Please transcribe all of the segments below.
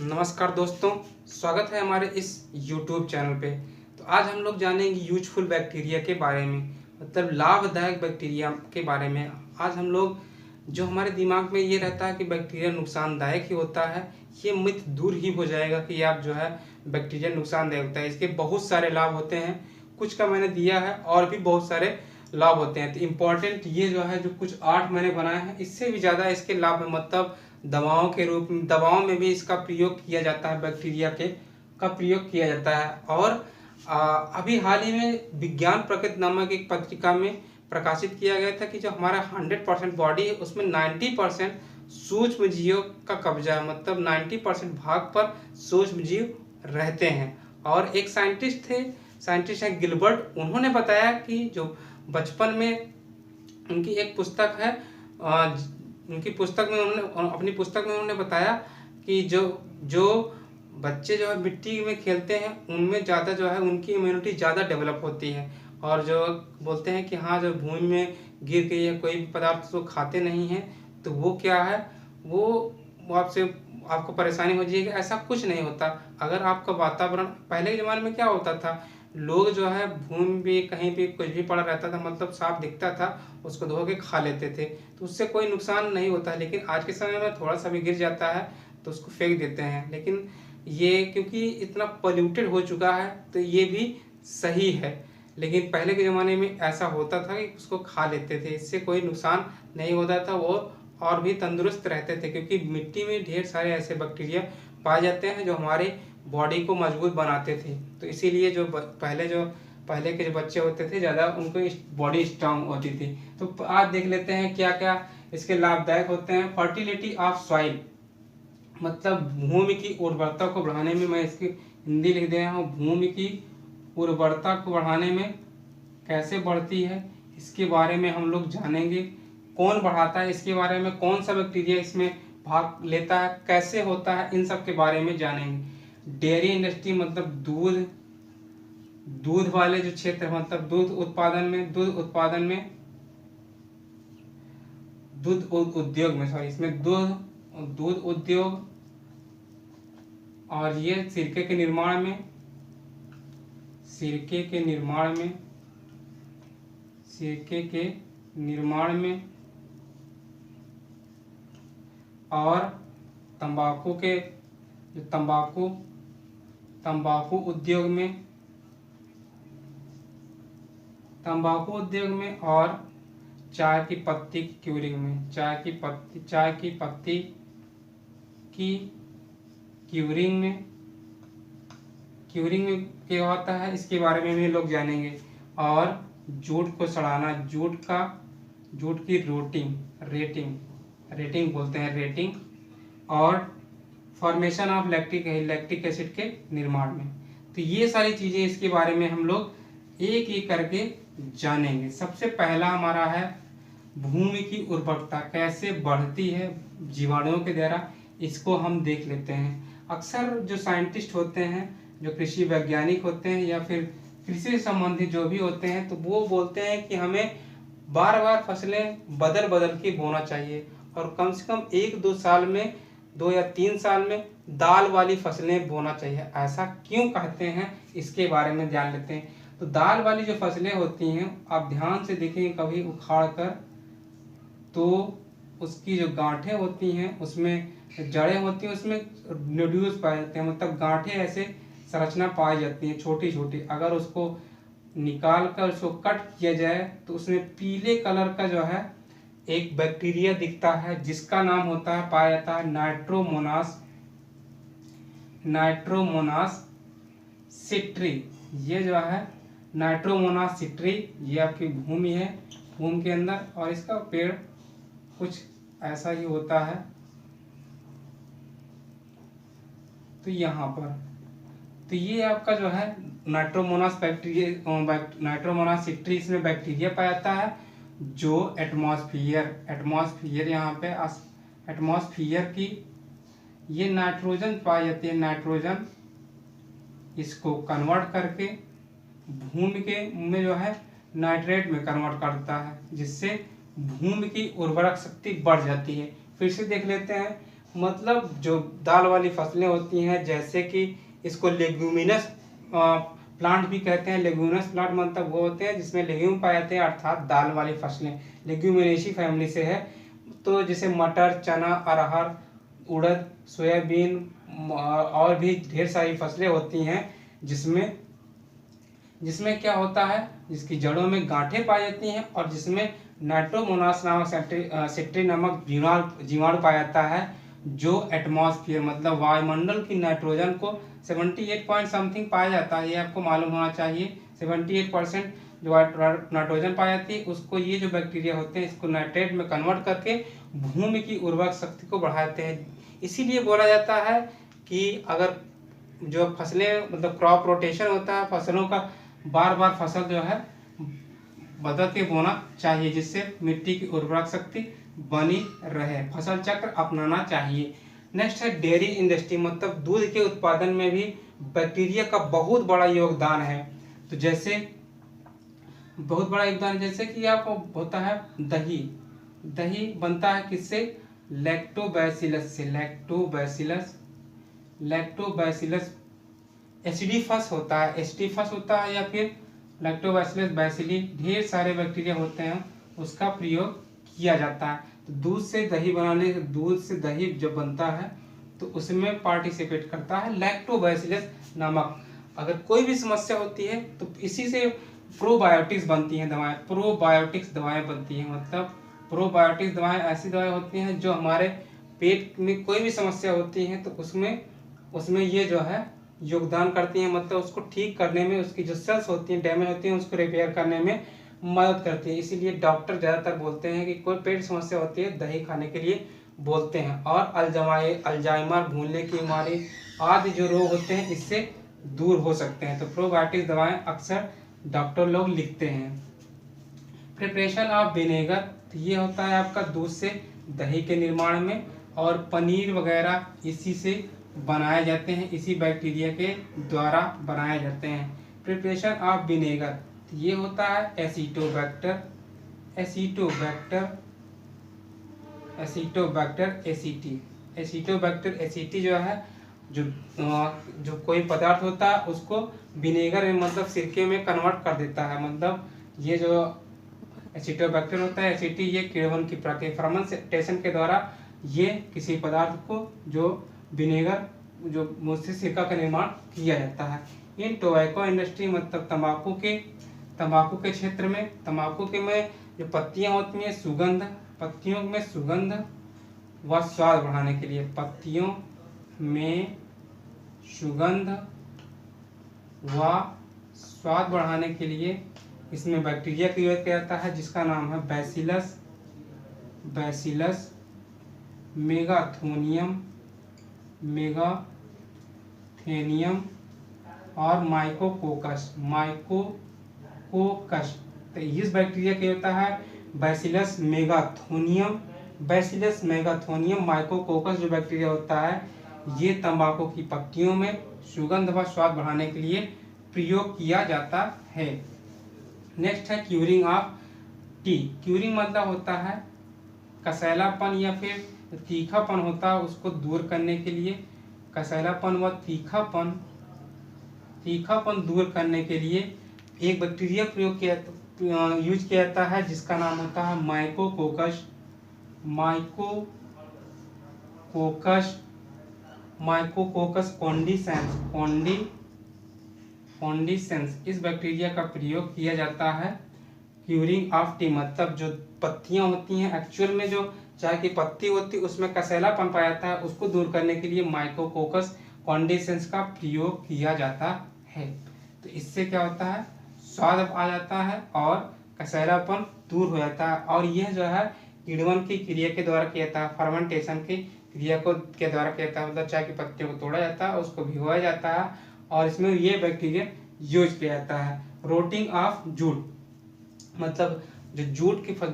नमस्कार दोस्तों, स्वागत है हमारे इस YouTube चैनल पे। तो आज हम लोग जानेंगे यूजफुल बैक्टीरिया के बारे में, मतलब लाभदायक बैक्टीरिया के बारे में। आज हम लोग जो हमारे दिमाग में ये रहता है कि बैक्टीरिया नुकसानदायक ही होता है, ये मिथ दूर ही हो जाएगा कि आप जो है बैक्टीरिया नुकसानदायक होता है। इसके बहुत सारे लाभ होते हैं, कुछ का मैंने दिया है और भी बहुत सारे लाभ होते हैं। तो इम्पोर्टेंट ये जो है, जो कुछ 8 मैंने बनाए हैं, इससे भी ज़्यादा इसके लाभ में, मतलब दवाओं के रूप में, दवाओं में भी इसका प्रयोग किया जाता है, बैक्टीरिया के का प्रयोग किया जाता है। और अभी हाल ही में विज्ञान प्रकृति नामक एक पत्रिका में प्रकाशित किया गया था कि जो हमारा 100% बॉडी है उसमें 90% सूक्ष्म जीवों का कब्जा है, मतलब 90% भाग पर सूक्ष्म जीव रहते हैं। और एक साइंटिस्ट है गिलबर्ट, उन्होंने बताया कि जो बचपन में उनकी एक पुस्तक है, उनकी पुस्तक में उन्होंने अपनी पुस्तक में उन्होंने बताया कि जो बच्चे जो है मिट्टी में खेलते हैं उनमें ज़्यादा जो है उनकी इम्यूनिटी ज़्यादा डेवलप होती है। और जो बोलते हैं कि हाँ, जो भूमि में गिर के या कोई भी पदार्थ तो खाते नहीं हैं, तो वो क्या है, वो आपको परेशानी हो जाएगी। ऐसा कुछ नहीं होता। अगर आपका वातावरण, पहले के ज़माने में क्या होता था, लोग जो है भूमि भी कहीं भी कुछ भी पड़ा रहता था, मतलब साफ दिखता था, उसको धो के खा लेते थे, तो उससे कोई नुकसान नहीं होता। लेकिन आज के समय में थोड़ा सा भी गिर जाता है तो उसको फेंक देते हैं। लेकिन ये क्योंकि इतना पोल्यूटेड हो चुका है तो ये भी सही है। लेकिन पहले के ज़माने में ऐसा होता था कि उसको खा लेते थे, इससे कोई नुकसान नहीं होता था, वो और भी तंदुरुस्त रहते थे, क्योंकि मिट्टी में ढेर सारे ऐसे बैक्टीरिया पाए जाते हैं जो हमारे बॉडी को मजबूत बनाते थे। तो इसीलिए पहले के जो बच्चे होते थे, ज़्यादा उनको बॉडी स्ट्रांग होती थी। तो आज देख लेते हैं क्या क्या इसके लाभदायक होते हैं। फर्टिलिटी ऑफ सॉइल, मतलब भूमि की उर्वरता को बढ़ाने में, मैं इसकी हिंदी लिख दे रहा हूँ, भूमि की उर्वरता को बढ़ाने में कैसे बढ़ती है, इसके बारे में हम लोग जानेंगे। कौन बढ़ाता है इसके बारे में, कौन सा बैक्टीरिया इसमें भाग लेता है, कैसे होता है, इन सब के बारे में जानेंगे। डेयरी इंडस्ट्री, मतलब दूध वाले जो क्षेत्र, मतलब दूध उद्योग में, सॉरी, इसमें दूध उद्योग, और ये सिरके के निर्माण में और तंबाकू उद्योग में और चाय की पत्ती क्यूरिंग में, चाय की पत्ती की क्यूरिंग में क्या होता है, इसके बारे में भी लोग जानेंगे। और जूट को सड़ाना, जूट की रेटिंग बोलते हैं, रेटिंग, और फॉर्मेशन ऑफ लैक्टिक एसिड के निर्माण में। तो ये सारी चीज़ें इसके बारे में हम लोग एक एक करके जानेंगे। सबसे पहला हमारा है भूमि की उर्वरता कैसे बढ़ती है जीवाणुओं के द्वारा, इसको हम देख लेते हैं। अक्सर जो साइंटिस्ट होते हैं, जो कृषि वैज्ञानिक होते हैं, या फिर कृषि संबंधी जो भी होते हैं, तो वो बोलते हैं कि हमें बार बार फसलें बदल के बोना चाहिए, और कम से कम 1-2 साल में, 2 या 3 साल में दाल वाली फसलें बोना चाहिए। ऐसा क्यों कहते हैं, इसके बारे में जान लेते हैं। तो दाल वाली जो फसलें होती हैं, आप ध्यान से देखेंगे कभी उखाड़ कर, तो उसकी जो गांठें होती हैं, उसमें जड़ें होती हैं, उसमें नोड्यूल्स पाए जाते हैं, मतलब गांठें ऐसे संरचना पाई जाती हैं छोटी छोटी। अगर उसको निकाल कर उसको कट किया जाए तो उसमें पीले कलर का जो है एक बैक्टीरिया दिखता है, जिसका नाम होता है, पाया जाता है नाइट्रोमोनास सिट्री। ये जो है नाइट्रोमोनास सिट्री, ये आपकी भूमि है, भूमि के अंदर, और इसका पेड़ कुछ ऐसा ही होता है। तो यहाँ पर, तो ये आपका जो है नाइट्रोमोनास सिट्री, इसमें बैक्टीरिया पाया जाता है, जो एटमॉस्फेयर यहाँ पे एटमॉस्फेयर की ये नाइट्रोजन पाई जाती है, नाइट्रोजन इसको कन्वर्ट करके भूमि के में जो है नाइट्रेट में कन्वर्ट करता है, जिससे भूमि की उर्वरक शक्ति बढ़ जाती है। फिर से देख लेते हैं, मतलब जो दाल वाली फसलें होती हैं, जैसे कि इसको लेग्यूमिनस प्लांट भी कहते हैं। लेग्यूमिनस प्लांट मतलब वो होते हैं जिसमें लेग्यूम पाए जाते हैं, अर्थात दाल वाली फसलें। लेग्यूमिनेसी फैमिली से है। तो जैसे मटर, चना, अरहर, उड़द, सोयाबीन और भी ढेर सारी फसलें होती हैं जिसमें जिसमें क्या होता है, जिसकी जड़ों में गांठें पाई जाती हैं और जिसमें नाइट्रोमोनास नामक सेक्ट्री नामक जीवाणु पाया जाता है, जो एटमॉस्फेयर मतलब वायुमंडल की नाइट्रोजन को 78 पॉइंट समथिंग पाया जाता है। ये आपको मालूम होना चाहिए। 78% जो नाइट्रोजन पाई जाती है उसको ये जो बैक्टीरिया होते हैं इसको नाइट्रेट में कन्वर्ट करके भूमि की उर्वरक शक्ति को बढ़ाते हैं। इसीलिए बोला जाता है कि अगर जो फसलें मतलब क्रॉप रोटेशन होता है, फसलों का बार बार फसल जो है बदल के बोना चाहिए, जिससे मिट्टी की उर्वरक शक्ति बनी रहे। फसल चक्र अपनाना चाहिए। नेक्स्ट है डेयरी इंडस्ट्री, मतलब दूध के उत्पादन में भी बैक्टीरिया का बहुत बड़ा योगदान है। तो जैसे बहुत बड़ा योगदान, जैसे कि आपको होता है दही। दही बनता है किससे? लैक्टोबैसिलस से। लैक्टोबैसिलस एसिडिफस होता है, या फिर लैक्टोबैसिलस बैसिली, ढेर सारे बैक्टीरिया होते हैं, उसका प्रयोग किया जाता है। तो दूध से दही जब बनता है तो उसमें पार्टिसिपेट करता है लैक्टोबैसिलस नामक। अगर कोई भी समस्या होती है तो इसी से प्रोबायोटिक्स बनती हैं दवाएं। प्रोबायोटिक्स दवाएं बनती हैं, मतलब प्रोबायोटिक्स दवाएं ऐसी दवाएं होती हैं जो हमारे पेट में कोई भी समस्या होती है तो उसमें ये जो है योगदान करती हैं, मतलब उसको ठीक करने में, उसकी जो सेल्स होती हैं डैमेज होती हैं उसको रिपेयर करने में मदद करती है। इसीलिए डॉक्टर ज़्यादातर बोलते हैं कि कोई पेट समस्या होती है दही खाने के लिए बोलते हैं। और अल्जाइमर, भूलने की बीमारी आदि जो रोग होते हैं इससे दूर हो सकते हैं। तो प्रोबायोटिक दवाएं अक्सर डॉक्टर लोग लिखते हैं। प्रिपरेशन ऑफ विनेगर, तो ये होता है आपका दूध से दही के निर्माण में, और पनीर वगैरह इसी से बनाए जाते हैं, इसी बैक्टीरिया के द्वारा बनाए जाते हैं। प्रिपरेशन ऑफ विनेगर, तो ये होता है एसिटोबैक्टर एसिटी जो है, जो कोई पदार्थ होता है उसको विनेगर में मतलब सिरके में कन्वर्ट कर देता है। मतलब ये जो एसिटोबैक्टर होता है, एसिटी, ये किण्वन की प्रक्रिया फर्मेंटेशन के द्वारा ये किसी पदार्थ को जो विनेगर जो मुझसे सिरका का निर्माण किया जाता है। इन टोबैको इंडस्ट्री मतलब तंबाकू के क्षेत्र में, जो पत्तियां होती हैं पत्तियों में सुगंध व स्वाद बढ़ाने के लिए, पत्तियों में सुगंध व स्वाद बढ़ाने के लिए इसमें बैक्टीरिया का प्रयोग किया जाता है जिसका नाम है बैसिलस मेगाथेनियम और माइकोकोकस। तो इस बैक्टीरिया का होता है बैसिलस मेगाथोनियम माइकोकोकस। जो बैक्टीरिया होता है ये तंबाकू की पत्तियों में सुगंध व स्वाद बढ़ाने के लिए प्रयोग किया जाता है। नेक्स्ट है क्यूरिंग ऑफ टी। क्यूरिंग मतलब होता है कसैलापन या फिर तीखापन होता है उसको दूर करने के लिए, कसैलापन व तीखापन दूर करने के लिए एक बैक्टीरिया यूज किया जाता है जिसका नाम होता है माइकोकोकस कॉन्डिसेंस। इस बैक्टीरिया का प्रयोग किया जाता है क्यूरिंग ऑफ टी, मतलब जो पत्तियां होती हैं, एक्चुअल में जो चाय की पत्ती होती है उसमें कसैलापन पाया जाता है, उसको दूर करने के लिए माइकोकोकस कॉन्डिसेंस का प्रयोग किया जाता है। तो इससे क्या होता है, स्वाद आ जाता है और कसैलापन दूर हो जाता है। और यह जो है किण्वन की क्रिया के द्वारा किया जाता है, फर्मेंटेशन की क्रिया के द्वारा किया जाता है। मतलब चाय की पत्तियों को तोड़ा जाता है, उसको भिगोया जाता है और इसमें ये बैक्टीरिया यूज किया जाता है। रोटिंग ऑफ जूट, मतलब जो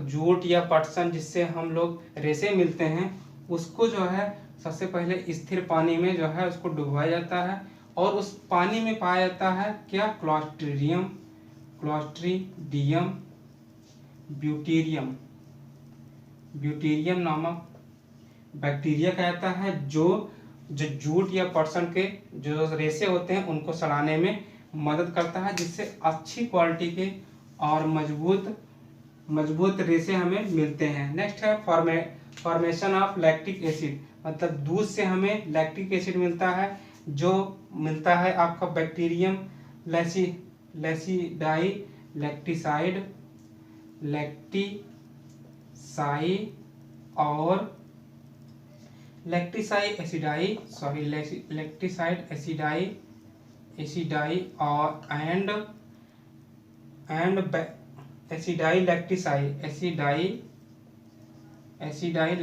जूट या पटसन जिससे हम लोग रेशे मिलते हैं उसको जो है सबसे पहले स्थिर पानी में जो है उसको डुबोया जाता है और उस पानी में पाया जाता है क्या, क्लॉस्ट्रीडियम बैक्टीरिया कहता है जो जो जूट या पटसन के जो रेशे होते हैं उनको सड़ाने में मदद करता है, जिससे अच्छी क्वालिटी के और मजबूत रेशे हमें मिलते हैं। नेक्स्ट है फॉर्मेशन ऑफ लैक्टिक एसिड, मतलब दूध से हमें लैक्टिक एसिड मिलता है, जो मिलता है आपका बैक्टीरियम लैसिडाई एसिडाई और एसिडाई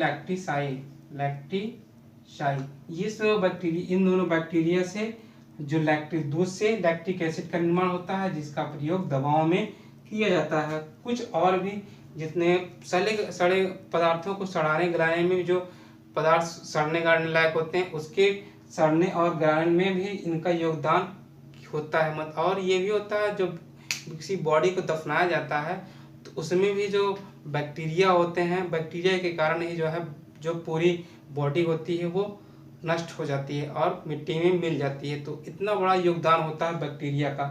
लैक्टिसाई, ये सब बैक्टीरिया, इन दोनों बैक्टीरिया से जो दूध से लैक्टिक एसिड का निर्माण होता है, जिसका प्रयोग दवाओं में किया जाता है। कुछ और भी जितने सड़े पदार्थों को सड़ाने गलाने में जो पदार्थ सड़ने गलाने लायक होते हैं, उसके सड़ने और गलाने में भी इनका योगदान होता है। और ये भी होता है जब किसी बॉडी को दफनाया जाता है तो उसमें भी जो बैक्टीरिया होते हैं, बैक्टीरिया के कारण ही जो पूरी बॉडी होती है वो नष्ट हो जाती है और मिट्टी में मिल जाती है। तो इतना बड़ा योगदान होता है बैक्टीरिया का।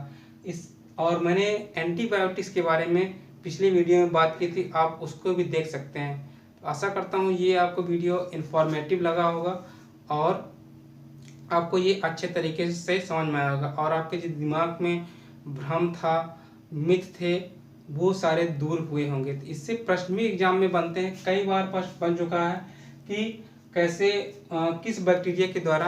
और मैंने एंटीबायोटिक्स के बारे में पिछली वीडियो में बात की थी, आप उसको भी देख सकते हैं। तो आशा करता हूँ ये आपको वीडियो इन्फॉर्मेटिव लगा होगा और आपको ये अच्छे तरीके से समझ में आएगा और आपके जो दिमाग में भ्रम था, मिथ थे, वो सारे दूर हुए होंगे। तो इससे प्रश्न भी एग्जाम में बनते हैं, कई बार प्रश्न बन चुका है कि कैसे किस बैक्टीरिया के द्वारा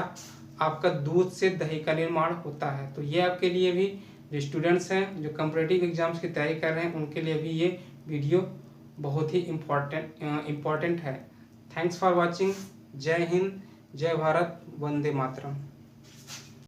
आपका दूध से दही का निर्माण होता है। तो ये आपके लिए भी, जो स्टूडेंट्स हैं जो कॉम्पिटिटिव एग्जाम्स की तैयारी कर रहे हैं, उनके लिए भी ये वीडियो बहुत ही इम्पोर्टेंट है। Thanks for watching. जय हिंद, जय भारत, वंदे मातरम।